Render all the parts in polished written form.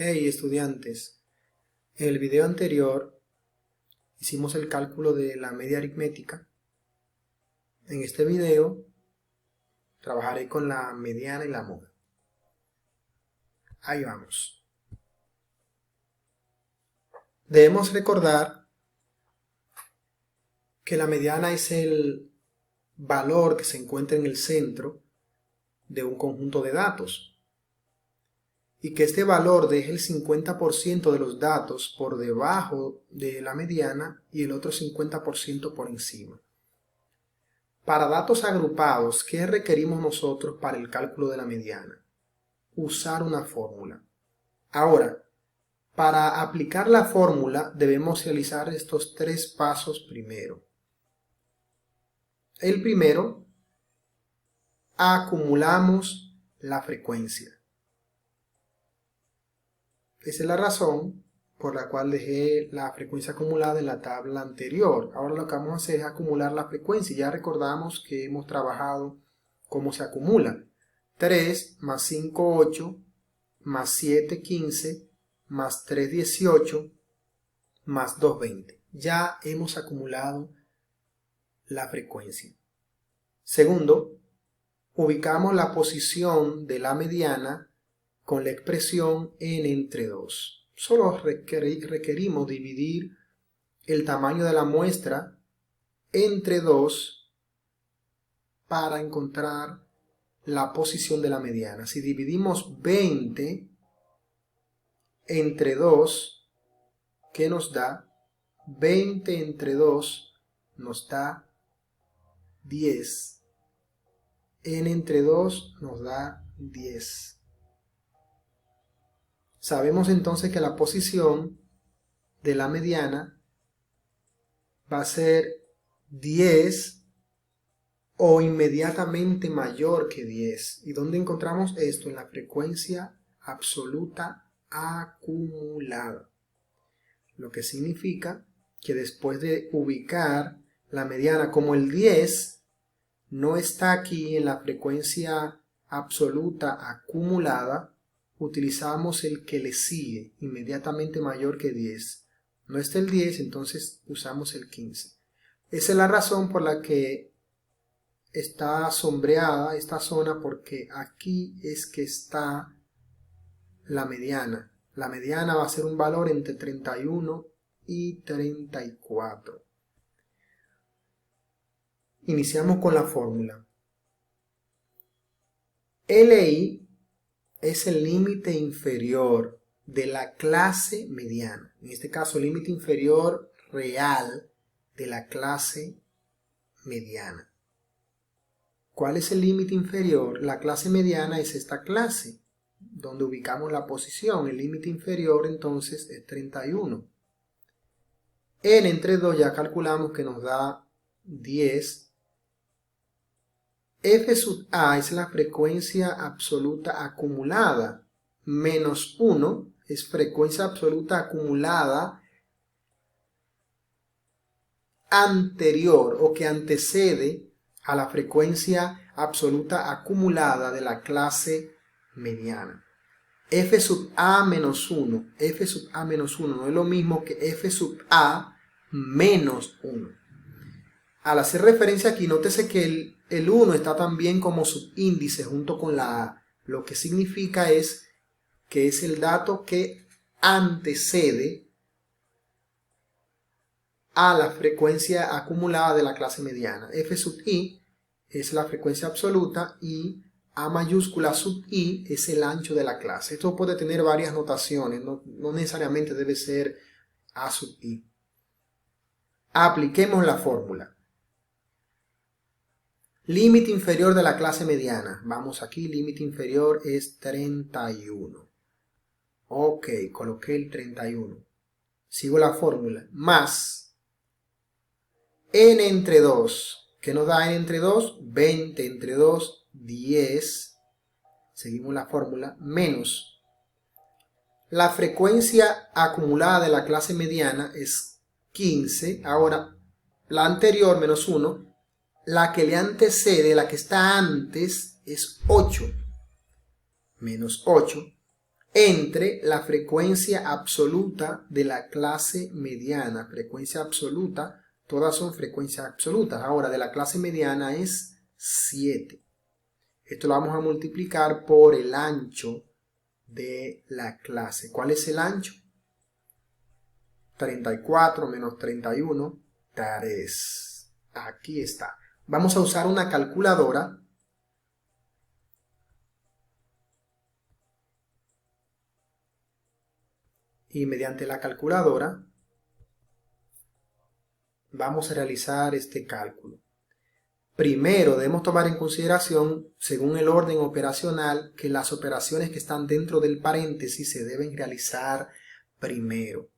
Hey estudiantes, en el video anterior hicimos el cálculo de la media aritmética. En este video trabajaré con la mediana y la moda. Ahí vamos. Debemos recordar que la mediana es el valor que se encuentra en el centro de un conjunto de datos y que este valor deje el 50% de los datos por debajo de la mediana y el otro 50% por encima. Para datos agrupados, ¿qué requerimos nosotros para el cálculo de la mediana? Usar una fórmula. Ahora, para aplicar la fórmula debemos realizar estos tres pasos primero. El primero, acumulamos la frecuencia. Esa es la razón por la cual dejé la frecuencia acumulada en la tabla anterior. Ahora lo que vamos a hacer es acumular la frecuencia. Ya recordamos que hemos trabajado cómo se acumula. 3 más 5, 8, más 7, 15, más 3, 18, más 2, 20. Ya hemos acumulado la frecuencia. Segundo, ubicamos la posición de la mediana con la expresión n entre 2. Solo requerimos dividir el tamaño de la muestra entre 2 para encontrar la posición de la mediana. Si dividimos 20 entre 2, ¿qué nos da? 20 entre 2 nos da 10. N entre 2 nos da 10. Sabemos entonces que la posición de la mediana va a ser 10 o inmediatamente mayor que 10. ¿Y dónde encontramos esto? En la frecuencia absoluta acumulada. Lo que significa que después de ubicar la mediana como el 10 no está aquí en la frecuencia absoluta acumulada, utilizamos el que le sigue, inmediatamente mayor que 10. No está el 10, entonces usamos el 15. Esa es la razón por la que está sombreada esta zona, porque aquí es que está la mediana. La mediana va a ser un valor entre 31 y 34. Iniciamos con la fórmula. LI es el límite inferior de la clase mediana. En este caso, el límite inferior real de la clase mediana. ¿Cuál es el límite inferior? La clase mediana es esta clase, donde ubicamos la posición. El límite inferior entonces es 31. N entre 2 ya calculamos que nos da 10. F sub A es la frecuencia absoluta acumulada, menos 1 es frecuencia absoluta acumulada anterior o que antecede a la frecuencia absoluta acumulada de la clase mediana. F sub A menos 1, F sub A menos 1 no es lo mismo que F sub A menos 1. Al hacer referencia aquí, nótese que el 1 está también como subíndice junto con la A. Lo que significa es que es el dato que antecede a la frecuencia acumulada de la clase mediana. F sub I es la frecuencia absoluta y A mayúscula sub I es el ancho de la clase. Esto puede tener varias notaciones, no necesariamente debe ser A sub I. Apliquemos la fórmula. Límite inferior de la clase mediana. Vamos aquí, límite inferior es 31. Ok, coloqué el 31. Sigo la fórmula. Más n entre 2. ¿Qué nos da n entre 2? 20 entre 2, 10. Seguimos la fórmula. Menos la frecuencia acumulada de la clase mediana es 15. Ahora, la anterior, menos 1. La que le antecede, la que está antes, es 8. Menos 8. entre la frecuencia absoluta de la clase mediana. Frecuencia absoluta, todas son frecuencias absolutas. Ahora, de la clase mediana es 7. Esto lo vamos a multiplicar por el ancho de la clase. ¿Cuál es el ancho? 34 menos 31, 3. Aquí está. Vamos a usar una calculadora. Y mediante la calculadora vamos a realizar este cálculo. Primero debemos tomar en consideración, según el orden operacional, que las operaciones que están dentro del paréntesis se deben realizar primero.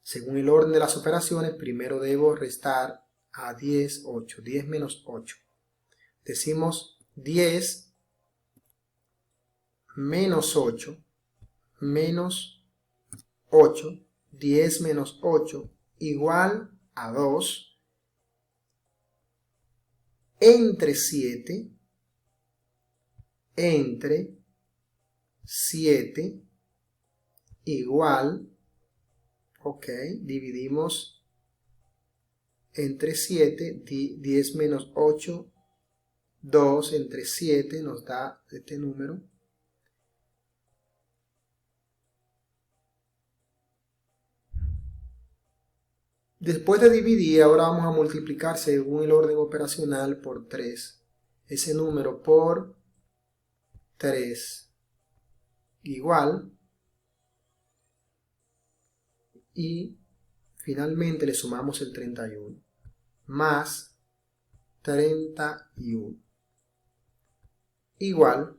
Según el orden de las operaciones, primero debo restar a 10, 8. 10 menos 8. Decimos 10 menos 8 menos 8. 10 menos 8 igual a 2 entre 7 igual, ok, dividimos entre 7, 10 menos 8, 2 entre 7 nos da este número. Después de dividir, ahora vamos a multiplicar según el orden operacional por 3. Ese número por 3 igual. Y finalmente le sumamos el 31. Más 31. Igual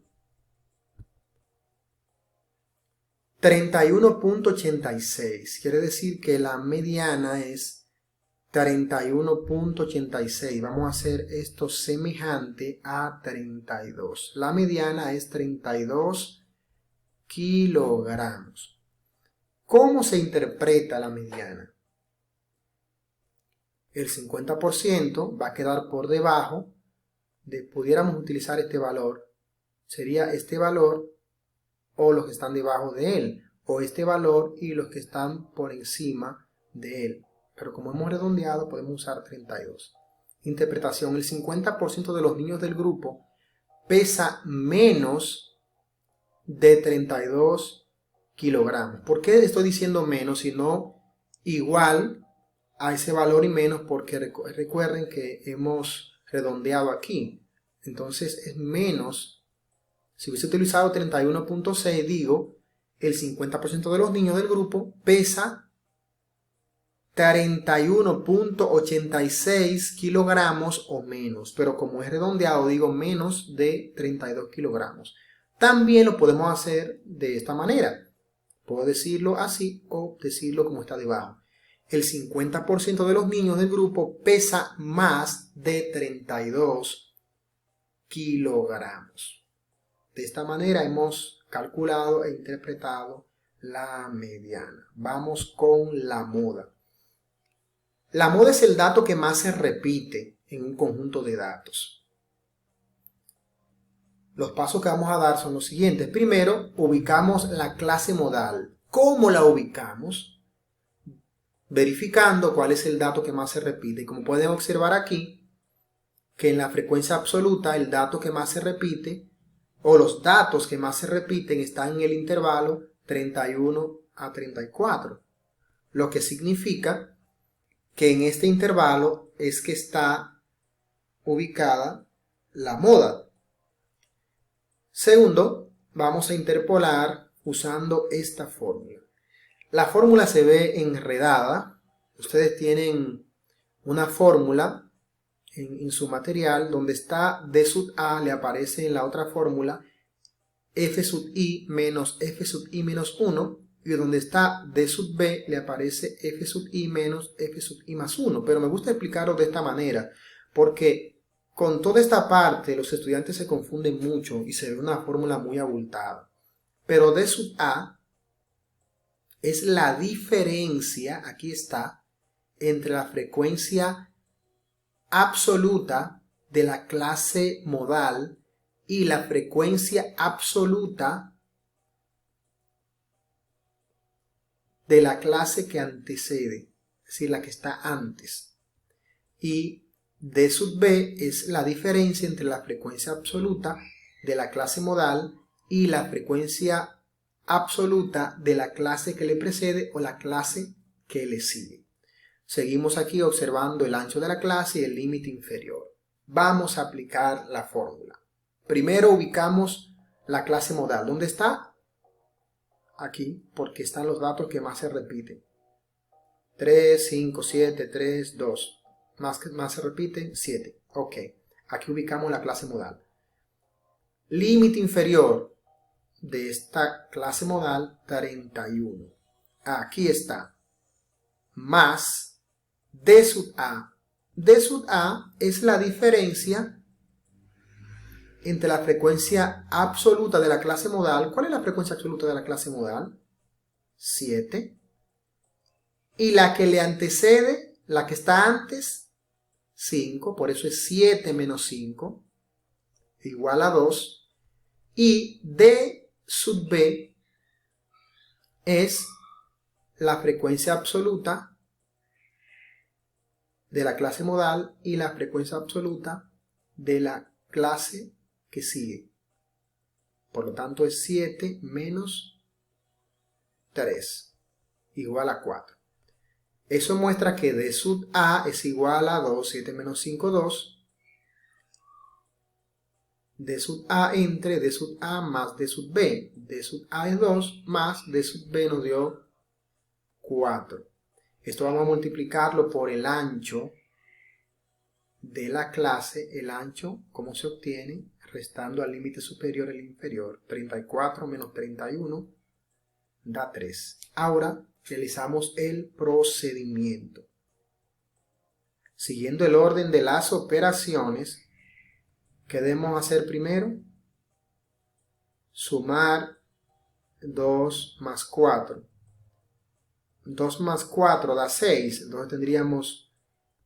31.86. Quiere decir que la mediana es 31.86. Vamos a hacer esto semejante a 32. La mediana es 32 kilogramos. ¿Cómo se interpreta la mediana? El 50% va a quedar por debajo de, pudiéramos utilizar este valor, sería este valor o los que están debajo de él, o este valor y los que están por encima de él. Pero como hemos redondeado, podemos usar 32. Interpretación: el 50% de los niños del grupo pesa menos de 32 kilogramos. ¿Por qué estoy diciendo menos y no igual a ese valor y menos? Porque recuerden que hemos redondeado aquí. Entonces es menos. Si hubiese utilizado 31.6, digo, el 50% de los niños del grupo pesa 31.86 kilogramos o menos. Pero como es redondeado, digo menos de 32 kilogramos. También lo podemos hacer de esta manera. Puedo decirlo así o decirlo como está debajo. El 50% de los niños del grupo pesa más de 32 kilogramos. De esta manera hemos calculado e interpretado la mediana. Vamos con la moda. La moda es el dato que más se repite en un conjunto de datos. Los pasos que vamos a dar son los siguientes. Primero, ubicamos la clase modal. ¿Cómo la ubicamos? Verificando cuál es el dato que más se repite. Y como pueden observar aquí, que en la frecuencia absoluta el dato que más se repite o los datos que más se repiten están en el intervalo 31 a 34, lo que significa que en este intervalo es que está ubicada la moda. Segundo, vamos a interpolar usando esta fórmula. La fórmula se ve enredada. Ustedes tienen una fórmula en su material donde está D sub A, le aparece en la otra fórmula F sub I menos F sub I menos 1, y donde está D sub B le aparece F sub I menos F sub I más 1. Pero me gusta explicarlo de esta manera porque con toda esta parte los estudiantes se confunden mucho y se ve una fórmula muy abultada. Pero D sub A es la diferencia, aquí está, entre la frecuencia absoluta de la clase modal y la frecuencia absoluta de la clase que antecede, es decir, la que está antes. Y D sub B es la diferencia entre la frecuencia absoluta de la clase modal y la frecuencia absoluta de la clase que le precede o la clase que le sigue. Seguimos aquí observando el ancho de la clase y el límite inferior. Vamos a aplicar la fórmula. Primero ubicamos la clase modal. ¿Dónde está? Aquí, porque están los datos que más se repiten. 3, 5, 7, 3, 2. Más se repiten, 7. Ok, aquí ubicamos la clase modal. Límite inferior de esta clase modal, 31. Aquí está. Más D sub A. D sub A es la diferencia entre la frecuencia absoluta de la clase modal. ¿Cuál es la frecuencia absoluta de la clase modal? 7. Y la que le antecede, la que está antes, 5. Por eso es 7 menos 5 igual a 2. Y D sub B es la frecuencia absoluta de la clase modal y la frecuencia absoluta de la clase que sigue. Por lo tanto es 7 menos 3 igual a 4. Eso muestra que D sub A es igual a 2, 7 menos 5, 2. D sub A entre D sub A más D sub B. D sub A es 2 más D sub B nos dio 4. Esto vamos a multiplicarlo por el ancho de la clase. El ancho, ¿cómo se obtiene? Restando al límite superior el inferior. 34 menos 31 da 3. Ahora realizamos el procedimiento. Siguiendo el orden de las operaciones, ¿qué debemos hacer primero? Sumar 2 más 4. 2 más 4 da 6. Entonces tendríamos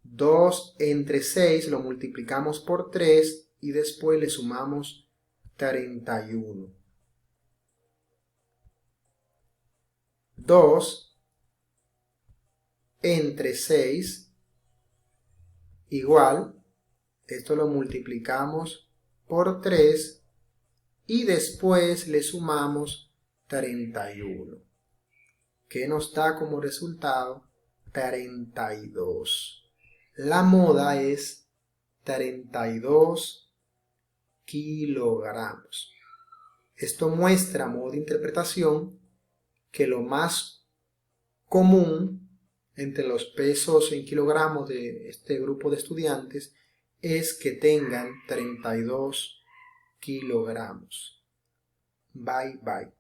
2 entre 6, lo multiplicamos por 3 y después le sumamos 31. 2 entre 6 igual, esto lo multiplicamos por 3 y después le sumamos 31, que nos da como resultado 32. La moda es 32 kilogramos. Esto muestra, a modo de interpretación, que lo más común entre los pesos en kilogramos de este grupo de estudiantes es que tengan 32 kilogramos. Bye bye.